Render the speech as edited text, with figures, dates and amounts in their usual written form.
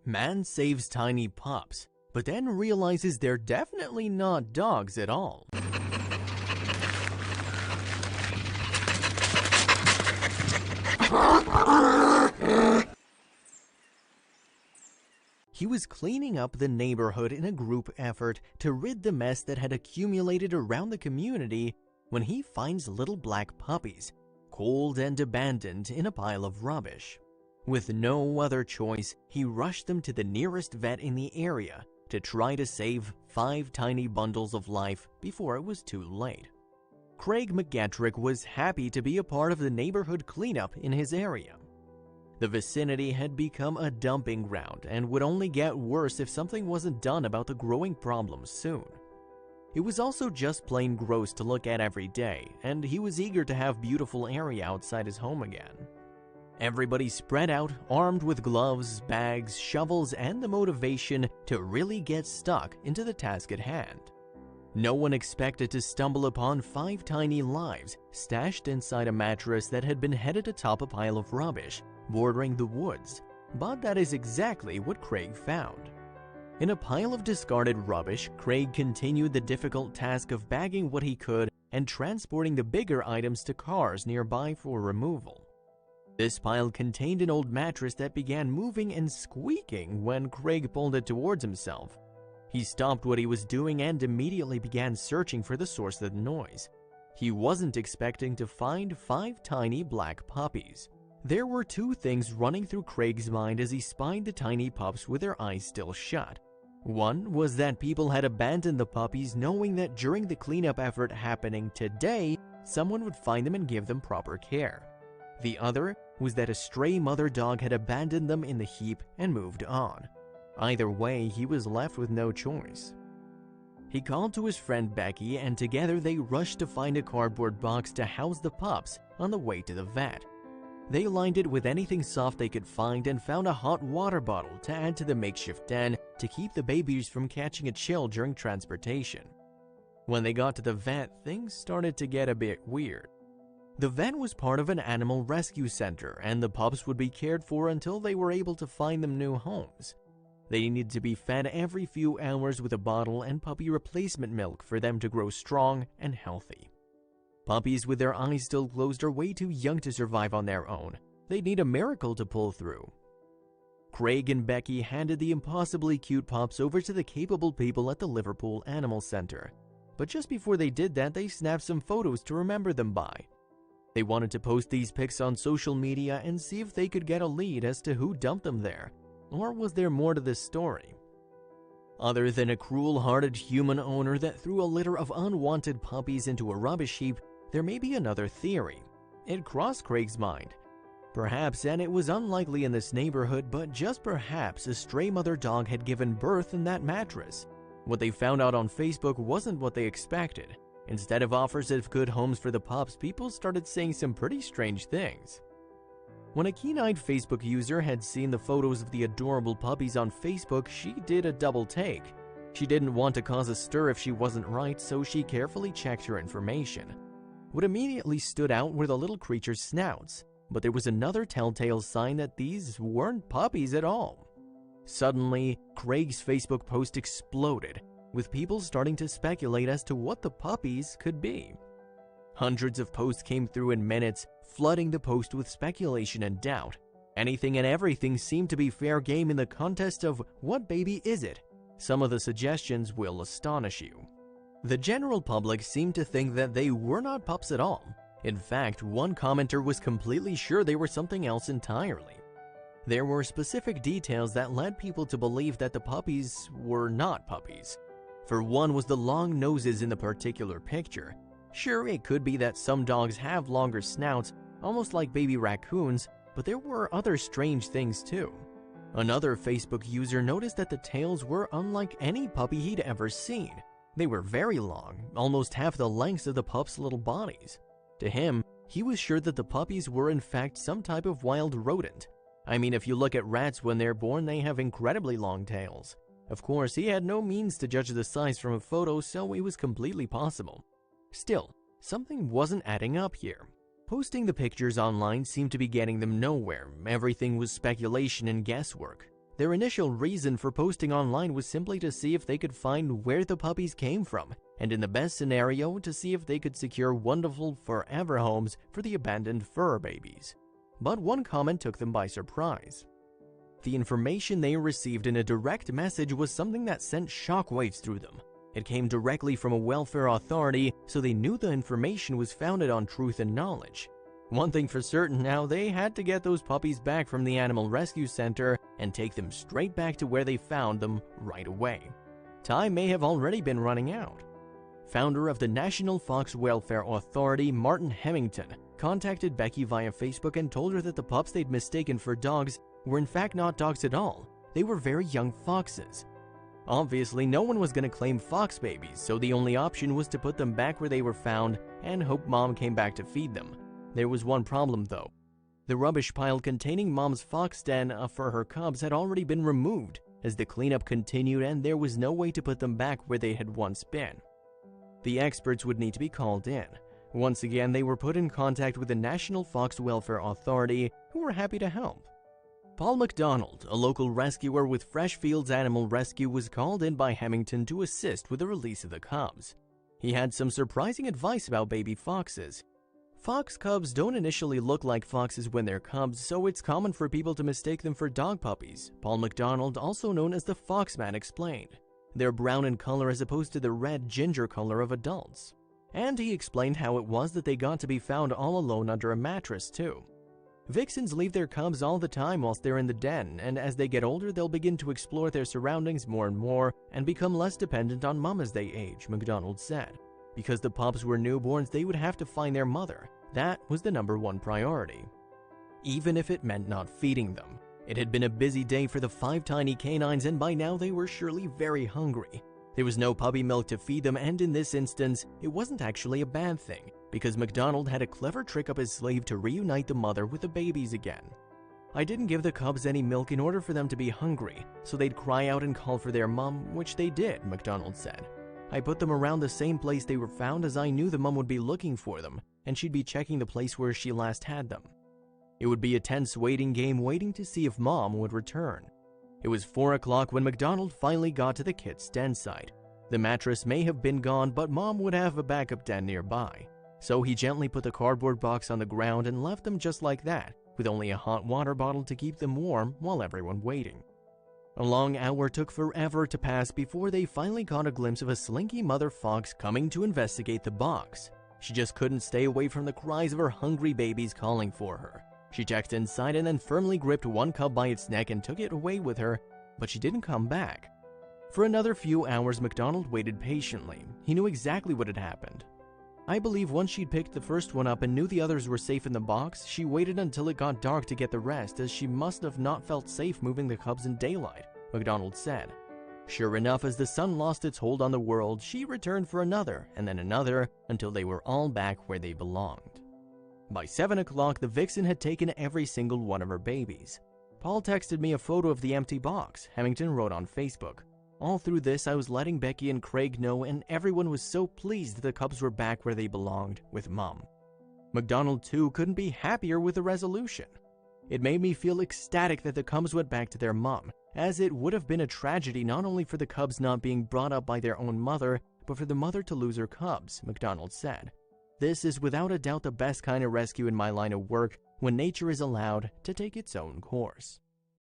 Man saves tiny pups, but then realizes they're definitely not dogs at all. He was cleaning up the neighborhood in a group effort to rid the mess that had accumulated around the community when he finds little black puppies, cold and abandoned in a pile of rubbish. With no other choice, he rushed them to the nearest vet in the area to try to save 5 tiny bundles of life before it was too late. Craig McGettrick was happy to be a part of the neighborhood cleanup in his area. The vicinity had become a dumping ground and would only get worse if something wasn't done about the growing problem soon. It was also just plain gross to look at every day, and he was eager to have beautiful area outside his home again. Everybody spread out, armed with gloves, bags, shovels, and the motivation to really get stuck into the task at hand. No one expected to stumble upon 5 tiny lives stashed inside a mattress that had been headed atop a pile of rubbish bordering the woods, but that is exactly what Craig found. In a pile of discarded rubbish, Craig continued the difficult task of bagging what he could and transporting the bigger items to cars nearby for removal. This pile contained an old mattress that began moving and squeaking when Craig pulled it towards himself. He stopped what he was doing and immediately began searching for the source of the noise. He wasn't expecting to find 5 tiny black puppies. There were 2 things running through Craig's mind as he spied the tiny pups with their eyes still shut. One was that people had abandoned the puppies knowing that during the cleanup effort happening today, someone would find them and give them proper care. The other was that a stray mother dog had abandoned them in the heap and moved on. Either way, he was left with no choice. He called to his friend Becky, and together they rushed to find a cardboard box to house the pups on the way to the vet. They lined it with anything soft they could find and found a hot water bottle to add to the makeshift den to keep the babies from catching a chill during transportation. When they got to the vet, things started to get a bit weird. The vet was part of an animal rescue center, and the pups would be cared for until they were able to find them new homes. They needed to be fed every few hours with a bottle and puppy replacement milk for them to grow strong and healthy. Puppies with their eyes still closed are way too young to survive on their own. They'd need a miracle to pull through. Craig and Becky handed the impossibly cute pups over to the capable people at the Liverpool Animal Center. But just before they did that, they snapped some photos to remember them by. They wanted to post these pics on social media and see if they could get a lead as to who dumped them there. Or was there more to this story? Other than a cruel-hearted human owner that threw a litter of unwanted puppies into a rubbish heap, there may be another theory. It crossed Craig's mind. Perhaps, and it was unlikely in this neighborhood, but just perhaps a stray mother dog had given birth in that mattress. What they found out on Facebook wasn't what they expected. Instead of offers of good homes for the pups, people started saying some pretty strange things. When a keen-eyed Facebook user had seen the photos of the adorable puppies on Facebook, she did a double take. She didn't want to cause a stir if she wasn't right, so she carefully checked her information. What immediately stood out were the little creatures' snouts, but there was another telltale sign that these weren't puppies at all. Suddenly, Craig's Facebook post exploded, with people starting to speculate as to what the puppies could be. Hundreds of posts came through in minutes, flooding the post with speculation and doubt. Anything and everything seemed to be fair game in the contest of what baby is it? Some of the suggestions will astonish you. The general public seemed to think that they were not pups at all. In fact, one commenter was completely sure they were something else entirely. There were specific details that led people to believe that the puppies were not puppies. For one was the long noses in the particular picture. Sure, it could be that some dogs have longer snouts, almost like baby raccoons, but there were other strange things too. Another Facebook user noticed that the tails were unlike any puppy he'd ever seen. They were very long, almost half the lengths of the pups' little bodies. To him, he was sure that the puppies were in fact some type of wild rodent. I mean, if you look at rats when they're born, they have incredibly long tails. Of course, he had no means to judge the size from a photo, so it was completely possible. Still, something wasn't adding up here. Posting the pictures online seemed to be getting them nowhere. Everything was speculation and guesswork. Their initial reason for posting online was simply to see if they could find where the puppies came from, and in the best scenario, to see if they could secure wonderful forever homes for the abandoned fur babies. But one comment took them by surprise. The information they received in a direct message was something that sent shockwaves through them. It came directly from a welfare authority, so they knew the information was founded on truth and knowledge. One thing for certain now, they had to get those puppies back from the animal rescue center and take them straight back to where they found them right away. Time may have already been running out. Founder of the National Fox Welfare Authority, Martin Hemington, contacted Becky via Facebook and told her that the pups they'd mistaken for dogs were in fact not dogs at all. They were very young foxes. Obviously, no one was going to claim fox babies, so the only option was to put them back where they were found and hope Mom came back to feed them. There was one problem though. The rubbish pile containing Mom's fox den for her cubs had already been removed as the cleanup continued, and there was no way to put them back where they had once been. The experts would need to be called in. Once again, they were put in contact with the National Fox Welfare Authority, who were happy to help. Paul McDonald, a local rescuer with Freshfields Animal Rescue, was called in by Hemington to assist with the release of the cubs. He had some surprising advice about baby foxes. Fox cubs don't initially look like foxes when they're cubs, so it's common for people to mistake them for dog puppies, Paul McDonald, also known as the Foxman, explained. They're brown in color as opposed to the red ginger color of adults. And he explained how it was that they got to be found all alone under a mattress too. Vixens leave their cubs all the time whilst they're in the den, and as they get older they'll begin to explore their surroundings more and more and become less dependent on Mom as they age, McDonald said. Because the pups were newborns, they would have to find their mother. That was the #1 priority, even if it meant not feeding them. It had been a busy day for the 5 tiny canines, and by now they were surely very hungry. There was no puppy milk to feed them, and in this instance, it wasn't actually a bad thing, because McDonald had a clever trick up his sleeve to reunite the mother with the babies again. I didn't give the cubs any milk in order for them to be hungry, so they'd cry out and call for their mom, which they did, McDonald said. I put them around the same place they were found as I knew the mom would be looking for them, and she'd be checking the place where she last had them. It would be a tense waiting game, waiting to see if Mom would return. It was 4 o'clock when McDonald finally got to the kit's den site. The mattress may have been gone, but Mom would have a backup den nearby. So he gently put the cardboard box on the ground and left them just like that, with only a hot water bottle to keep them warm while everyone waiting. A long hour took forever to pass before they finally caught a glimpse of a slinky mother fox coming to investigate the box. She just couldn't stay away from the cries of her hungry babies calling for her. She checked inside and then firmly gripped one cub by its neck and took it away with her, but she didn't come back. For another few hours, McDonald waited patiently. He knew exactly what had happened. I believe once she'd picked the first one up and knew the others were safe in the box, she waited until it got dark to get the rest, as she must have not felt safe moving the cubs in daylight, McDonald said. Sure enough, as the sun lost its hold on the world, she returned for another, and then another, until they were all back where they belonged. By 7 o'clock, the vixen had taken every single one of her babies. Paul texted me a photo of the empty box, Hemington wrote on Facebook. All through this, I was letting Becky and Craig know, and everyone was so pleased that the cubs were back where they belonged, with Mom. McDonald, too, couldn't be happier with the resolution. It made me feel ecstatic that the cubs went back to their mom, as it would have been a tragedy not only for the cubs not being brought up by their own mother, but for the mother to lose her cubs, McDonald said. This is without a doubt the best kind of rescue in my line of work, when nature is allowed to take its own course.